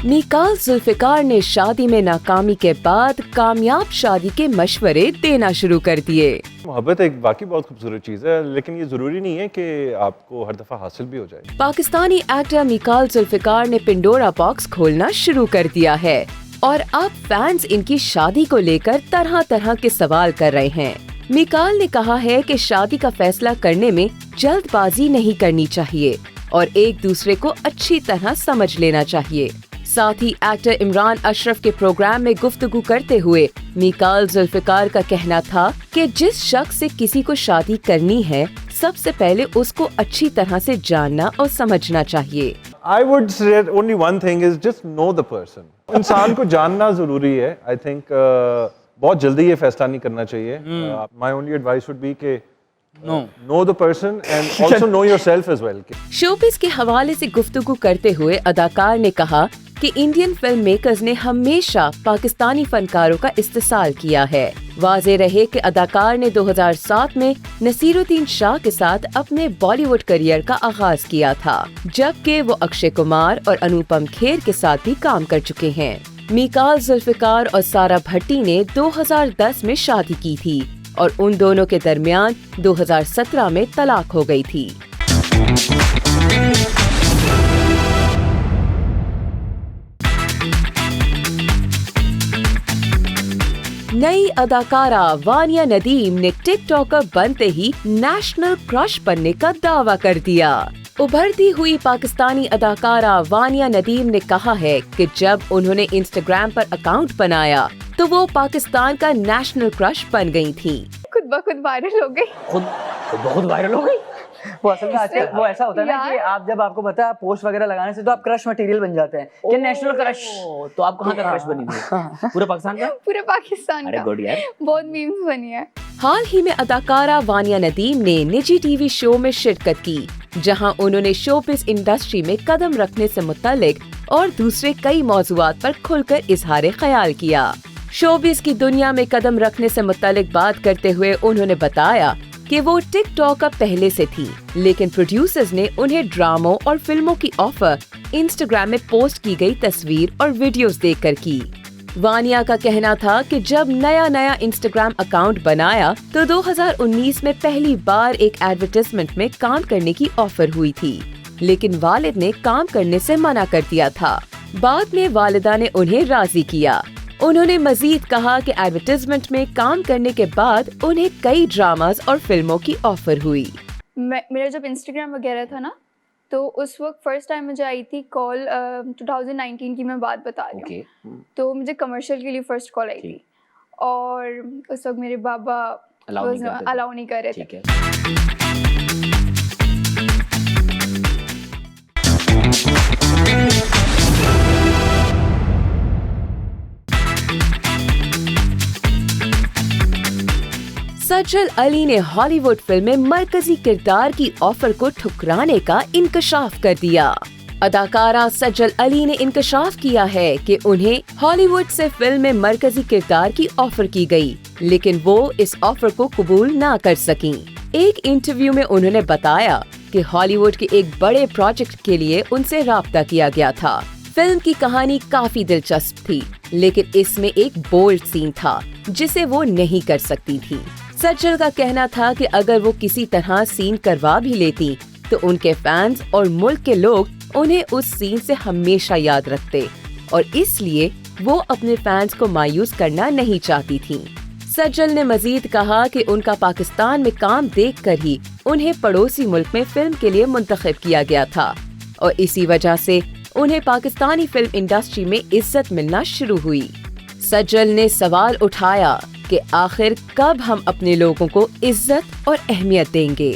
मीकाल जुल्फिकार ने शादी में नाकामी के बाद कामयाब शादी के मशवरे देना शुरू कर दिए। मोहब्बत एक बाकी बहुत खूबसूरत चीज़ है, लेकिन ये ज़रूरी नहीं है कि आपको हर दफ़ा हासिल भी हो जाए। पाकिस्तानी एक्टर मीकाल जुल्फिकार ने पिंडोरा बॉक्स खोलना शुरू कर दिया है और अब फैंस इनकी शादी को लेकर तरह तरह के सवाल कर रहे हैं। मीकाल ने कहा है कि शादी का फैसला करने में जल्दबाजी नहीं करनी चाहिए और एक दूसरे को अच्छी तरह समझ लेना चाहिए। साथ ही एक्टर इमरान अशरफ के प्रोग्राम में गुफ्तगू करते हुए मीकाल जुल्फिकार का कहना था कि जिस शख्स से किसी को शादी करनी है सबसे पहले उसको अच्छी तरह से जानना और समझना चाहिए। I would say only one thing is just know the person. इंसान को जानना जरूरी है। I think बहुत जल्दी ये फैसला नहीं करना चाहिए। My only advice would be कि know the person and also know yourself as well. Showbiz के हवाले से गुफ्तगू करते हुए अदाकार ने कहा कि इंडियन फिल्म मेकर्स ने हमेशा पाकिस्तानी फनकारों का इस्तेसाल किया है। वाज़ेह रहे कि अदाकार ने 2007 में नसीरुद्दीन शाह के साथ अपने बॉलीवुड करियर का आगाज किया था, जबकि वो अक्षय कुमार और अनुपम खेर के साथ भी काम कर चुके हैं। मीकाल जुल्फिकार और सारा भट्टी ने 2010 में शादी की थी और उन दोनों के दरमियान 2017 में तलाक हो गई थी। नई अदाकारा वानिया नदीम ने टिकटॉकर बनते ही नेशनल क्रश बनने का दावा कर दिया। उभरती हुई पाकिस्तानी अदाकारा वानिया नदीम ने कहा है कि जब उन्होंने इंस्टाग्राम पर अकाउंट बनाया तो वो पाकिस्तान का नेशनल क्रश बन गई थी। खुद ब खुद वायरल हो गई। खुद बहुत वायरल हो गई। वो असल में आजकल वो ऐसा होता है ना कि आप जब आपको पता है पोस्ट वगैरह लगाने से तो आप क्रश मटेरियल बन जाते हैं कि नेशनल क्रश। तो आप कहाँ का क्रश बनी थी? पूरे पाकिस्तान का? पूरे पाकिस्तान का। गुड यार। बहुत मीम्स बनी है। हाल ही में अदाकारा वानिया नदीम ने निजी टीवी शो में शिरकत की, जहां उन्होंने शोबिज़ इंडस्ट्री में कदम रखने से मुतालिक और दूसरे कई मौज़ूआत पर खुलकर इजहार ख्याल किया। शोबिज़ की दुनिया में कदम रखने से मुतालिक बात करते हुए उन्होंने बताया कि वो टिकटॉक पहले से थी, लेकिन प्रोड्यूसर्स ने उन्हें ड्रामों और फिल्मों की ऑफर इंस्टाग्राम में पोस्ट की गई तस्वीर और वीडियोस देखकर की। वानिया का कहना था कि जब नया इंस्टाग्राम अकाउंट बनाया तो 2019 में पहली बार एक एडवर्टाइजमेंट में काम करने की ऑफर हुई थी, लेकिन वालिद ने काम करने से मना कर दिया था। बाद में वालिदा ने उन्हें राजी किया। उन्होंने मजीद कहा कि एडवर्टाइजमेंट में काम करने के बाद उन्हें कई ड्रामास और फिल्मों की ऑफर हुई। मेरा जब इंस्टाग्राम वगैरह था ना, तो उस वक्त फर्स्ट टाइम मुझे आई थी कॉल। 2019 की मैं बात बता रही हूँ। तो मुझे कमर्शियल के लिए फर्स्ट कॉल आई थी और उस वक्त मेरे बाबा अलाउ नहीं कर रहे थे। सज्जल अली ने हॉलीवुड फिल्म में मरकजी किरदार की ऑफर को ठुकराने का इंकशाफ कर दिया। अदाकारा सज्जल अली ने इंकशाफ किया है कि उन्हें हॉलीवुड से फिल्म में मरकजी किरदार की ऑफर की गई, लेकिन वो इस ऑफर को कबूल ना कर सकीं। एक इंटरव्यू में उन्होंने बताया कि हॉलीवुड के एक बड़े प्रोजेक्ट के लिए उनसे राब्ता किया गया था। फिल्म की कहानी काफी दिलचस्प थी, लेकिन इसमें एक बोल्ड सीन था जिसे वो नहीं कर सकती थी। सज्जल का कहना था कि अगर वो किसी तरह सीन करवा भी लेती तो उनके फैंस और मुल्क के लोग उन्हें उस सीन से हमेशा याद रखते और इसलिए वो अपने फैंस को मायूस करना नहीं चाहती थीं। सज्जल ने मजीद कहा कि उनका पाकिस्तान में काम देखकर ही उन्हें पड़ोसी मुल्क में फिल्म के लिए मुंतखब किया गया था और इसी वजह से उन्हें पाकिस्तानी फिल्म इंडस्ट्री में इज्जत मिलना शुरू हुई। सज्जल ने सवाल उठाया कि आखिर कब हम अपने लोगों को इज्जत और अहमियत देंगे।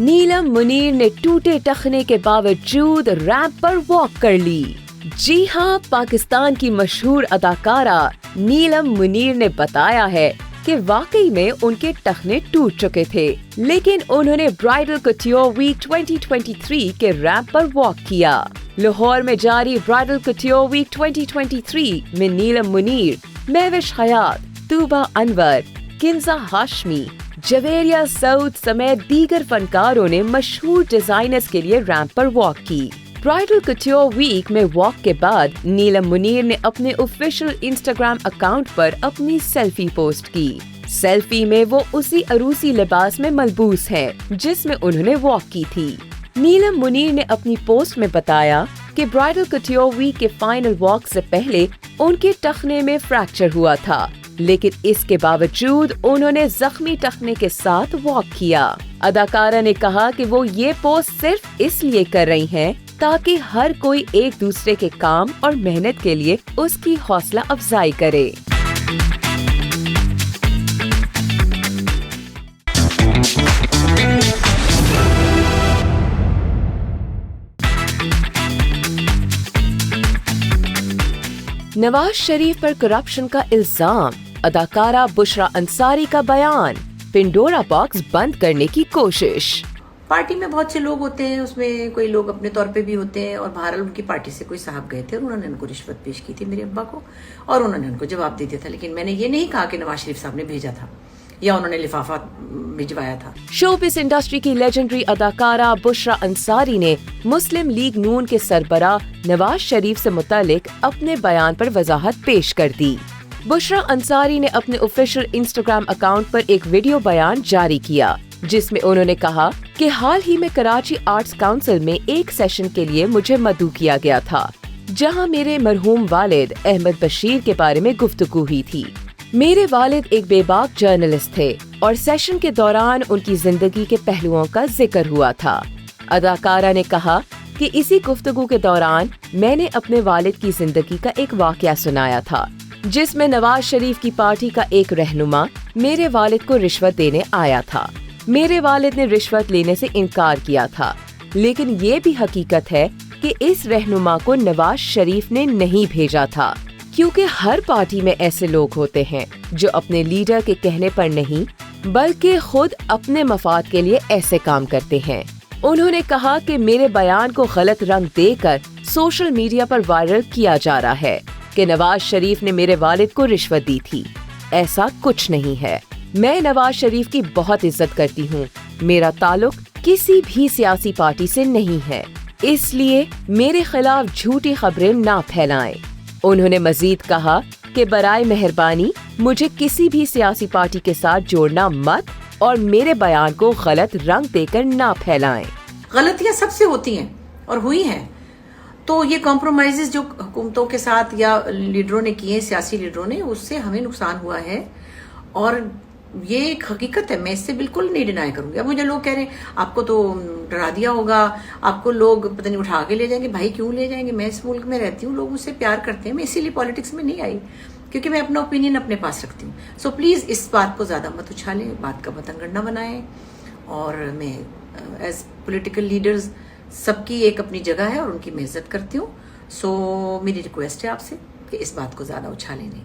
नीलम मुनीर ने टूटे टखने के बावजूद रैंप पर वॉक कर ली। जी हां, पाकिस्तान की मशहूर अदाकारा नीलम मुनीर ने बताया है कि वाकई में उनके टखने टूट चुके थे, लेकिन उन्होंने ब्राइडल कट्योर वीक 2023 के रैंप पर वॉक किया। लाहौर में जारी ब्राइडल कट्योर वीक 2023 में नीलम मुनीर, महविश हयात, तूबा अनवर, किंजा हाशमी, जवेरिया सऊद समेत दीगर फनकारों ने मशहूर डिजाइनर्स के लिए रैंप पर वॉक की। ब्राइडल कट्योर वीक में वॉक के बाद नीलम मुनीर ने अपने ऑफिशियल इंस्टाग्राम अकाउंट पर अपनी सेल्फी पोस्ट की। सेल्फी में वो उसी अरूसी लिबास में मलबूस हैं जिसमें उन्होंने वॉक की थी। नीलम मुनीर ने अपनी पोस्ट में बताया कि ब्राइडल कट्योर वीक के फाइनल वॉक से पहले उनके टखने में फ्रैक्चर हुआ था, लेकिन इसके बावजूद उन्होंने जख्मी टखने के साथ वॉक किया। अदाकारा ने कहा कि वो ये पोस्ट सिर्फ इसलिए कर रही हैं ताकि हर कोई एक दूसरे के काम और मेहनत के लिए उसकी हौसला अफजाई करे। नवाज शरीफ पर करप्शन का इल्जाम, अदाकारा बुशरा अंसारी का बयान, पिंडोरा बॉक्स बंद करने की कोशिश। पार्टी में बहुत से लोग होते हैं, उसमें कोई लोग अपने तौर पे भी होते हैं, और बहरहाल उनकी पार्टी से कोई साहब गए थे और उन्होंने उनको रिश्वत पेश की थी मेरे अब्बा को, और उन्होंने उनको जवाब दे दिया था। लेकिन मैंने ये नहीं कहा कि नवाज शरीफ साहब ने भेजा था या उन्होंने लिफाफा भिजवाया था। शोबिस इंडस्ट्री की लेजेंडरी अदाकारा बुशरा अंसारी ने मुस्लिम लीग नून के सरबराह नवाज शरीफ से मुतालिक अपने बयान पर वजाहत पेश कर दी। बुशरा अंसारी ने अपने ऑफिशियल इंस्टाग्राम अकाउंट पर एक वीडियो बयान जारी किया, जिसमें उन्होंने कहा कि हाल ही में कराची आर्ट्स काउंसिल में एक सेशन के लिए मुझे मदऊ किया गया था, जहां मेरे मरहूम वालिद अहमद बशीर के बारे में गुफ्तगू हुई थी। मेरे वालिद एक बेबाक जर्नलिस्ट थे और सेशन के दौरान उनकी जिंदगी के पहलुओं का जिक्र हुआ था। अदाकारा ने कहा कि इसी गुफ्तगू के दौरान मैंने अपने वालिद की जिंदगी का एक वाकया सुनाया था, जिसमें नवाज शरीफ की पार्टी का एक रहनुमा मेरे वालिद को रिश्वत देने आया था। मेरे वालिद ने रिश्वत लेने से इनकार किया था, लेकिन ये भी हकीकत है कि इस रहनुमा को नवाज शरीफ ने नहीं भेजा था, क्योंकि हर पार्टी में ऐसे लोग होते हैं जो अपने लीडर के कहने पर नहीं बल्कि खुद अपने मफाद के लिए ऐसे काम करते हैं। उन्होंने कहा कि मेरे बयान को गलत रंग देकर सोशल मीडिया पर वायरल किया जा रहा है कि नवाज शरीफ ने मेरे वालिद को रिश्वत दी थी। ऐसा कुछ नहीं है। मैं नवाज शरीफ की बहुत इज्जत करती हूँ। मेरा ताल्लुक किसी भी सियासी पार्टी से नहीं है, इसलिए मेरे खिलाफ झूठी खबरें ना फैलाएं। उन्होंने मजीद कहा कि बराए मेहरबानी मुझे किसी भी सियासी पार्टी के साथ जोड़ना मत और मेरे बयान को गलत रंग देकर ना फैलाएं। गलतियां सबसे होती हैं और हुई हैं, तो ये कॉम्प्रोमाइजेस जो हुकूमतों के साथ या लीडरों ने किए, सियासी लीडरों ने, उससे हमें नुकसान हुआ है और ये एक हकीकत है। मैं इससे बिल्कुल नहीं डिनाई करूंगी। अब मुझे लोग कह रहे हैं आपको तो डरा दिया होगा, आपको लोग पता नहीं उठा के ले जाएंगे। भाई क्यों ले जाएंगे? मैं इस मुल्क में रहती हूँ, लोग मुझसे प्यार करते हैं। मैं इसीलिए पॉलिटिक्स में नहीं आई क्योंकि मैं अपना ओपिनियन अपने पास रखती हूँ। सो प्लीज इस बात को ज्यादा मत उछालें, बात का बतंगड़ न बनाएं। और मैं एज पोलिटिकल लीडर्स सबकी एक अपनी जगह है और उनकी मैं इज्जत करती हूँ। सो मेरी रिक्वेस्ट है आपसे कि इस बात को ज्यादा उछालें नहीं।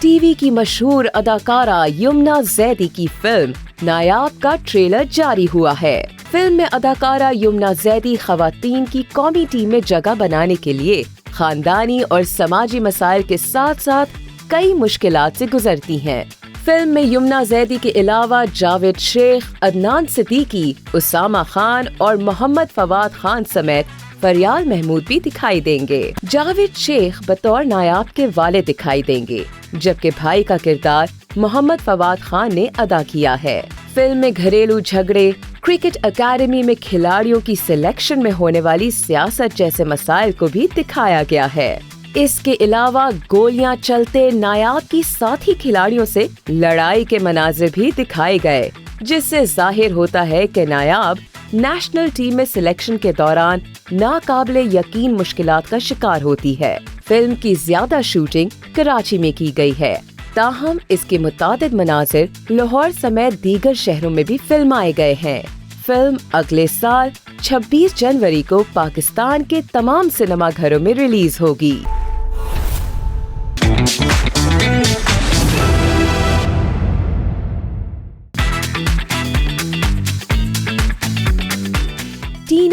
टीवी की मशहूर अदाकारा यमुना जैदी की फिल्म नायाब का ट्रेलर जारी हुआ है। फिल्म में अदाकारा यमुना जैदी खवातीन की कौमी टीम में जगह बनाने के लिए खानदानी और समाजी मसाइल के साथ साथ कई मुश्किलात से गुजरती हैं। फिल्म में यमुना जैदी के अलावा जावेद शेख, अदनान सिद्दीकी, उसामा खान और मोहम्मद फवाद खान समेत फरियाल महमूद भी दिखाई देंगे। जावेद शेख बतौर नायाब के वाले दिखाई देंगे, जबकि भाई का किरदार मोहम्मद फवाद खान ने अदा किया है। फिल्म में घरेलू झगड़े, क्रिकेट एकेडमी में खिलाड़ियों की सिलेक्शन में होने वाली सियासत जैसे मसाइल को भी दिखाया गया है। इसके अलावा गोलियां चलते नायाब की साथी खिलाड़ियों से लड़ाई के मनाजिर भी दिखाए गए, जिससे जाहिर होता है कि नायाब नेशनल टीम में सिलेक्शन के दौरान नाकाबिले यकीन मुश्किलात का शिकार होती है। फिल्म की ज्यादा शूटिंग कराची में की गई है, ताहम इसके मुतादिद मनाजिर लाहौर समेत दीगर शहरों में भी फिल्माए गए हैं। फिल्म अगले साल 26 जनवरी को पाकिस्तान के तमाम सिनेमा घरों में रिलीज होगी।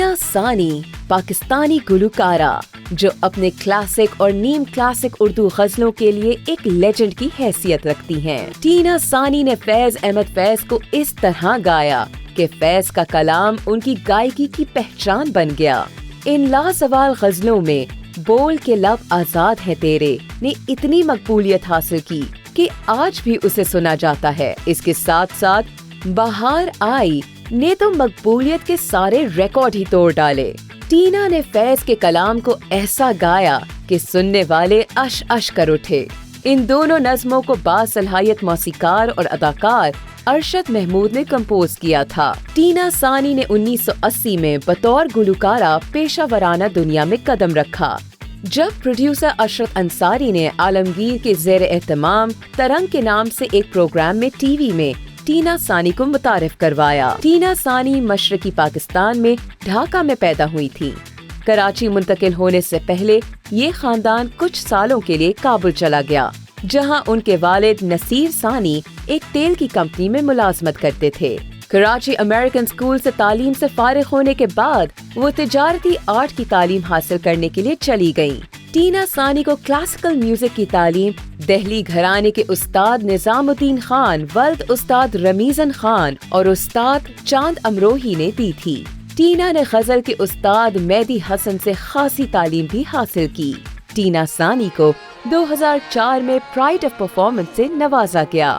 टीना सानी पाकिस्तानी गुलकारा जो अपने क्लासिक और नीम क्लासिक उर्दू गजलों के लिए एक लेजेंड की हैसियत रखती हैं। टीना सानी ने फैज अहमद फैज को इस तरह गाया कि फैज का कलाम उनकी गायकी की पहचान बन गया। इन लासवाल गजलों में बोल के लब आजाद है तेरे ने इतनी मकबूलियत हासिल की कि आज भी उसे सुना जाता है। इसके साथ साथ बहार आई ने तो मकबूलियत के सारे रिकॉर्ड ही तोड़ डाले। टीना ने फैज के कलाम को ऐसा गाया कि सुनने वाले अश अश कर उठे। इन दोनों नज़्मों को बासलाहियत मौसीकार और अदाकार अरशद महमूद ने कंपोज किया था। टीना सानी ने 1980 में बतौर गुलकारा पेशा दुनिया में कदम रखा जब प्रोड्यूसर अशरफ अंसारी ने आलमगीर के ज़ेर एहतमाम तरंग के नाम से एक प्रोग्राम में टीवी में टीना सानी को मुतारिफ करवाया। टीना सानी मशरकी पाकिस्तान में ढाका में पैदा हुई थी। कराची मुंतकिल होने से पहले ये खानदान कुछ सालों के लिए काबुल चला गया, जहां उनके वालिद नसीर सानी एक तेल की कंपनी में मुलाजमत करते थे। कराची अमेरिकन स्कूल से तालीम से फारिग होने के बाद वो तिजारती आर्ट की तालीम हासिल करने के लिए चली गयी। टीना सानी को क्लासिकल म्यूजिक की तालीम दिल्ली घराने के उस्ताद निजामुद्दीन खान, वल्द उस्ताद रमीजन खान और उस्ताद चांद अमरोही ने दी थी। टीना ने गजल के उस्ताद मेहदी हसन से खासी तालीम भी हासिल की। टीना सानी को 2004 में प्राइड ऑफ परफॉर्मेंस से नवाजा गया।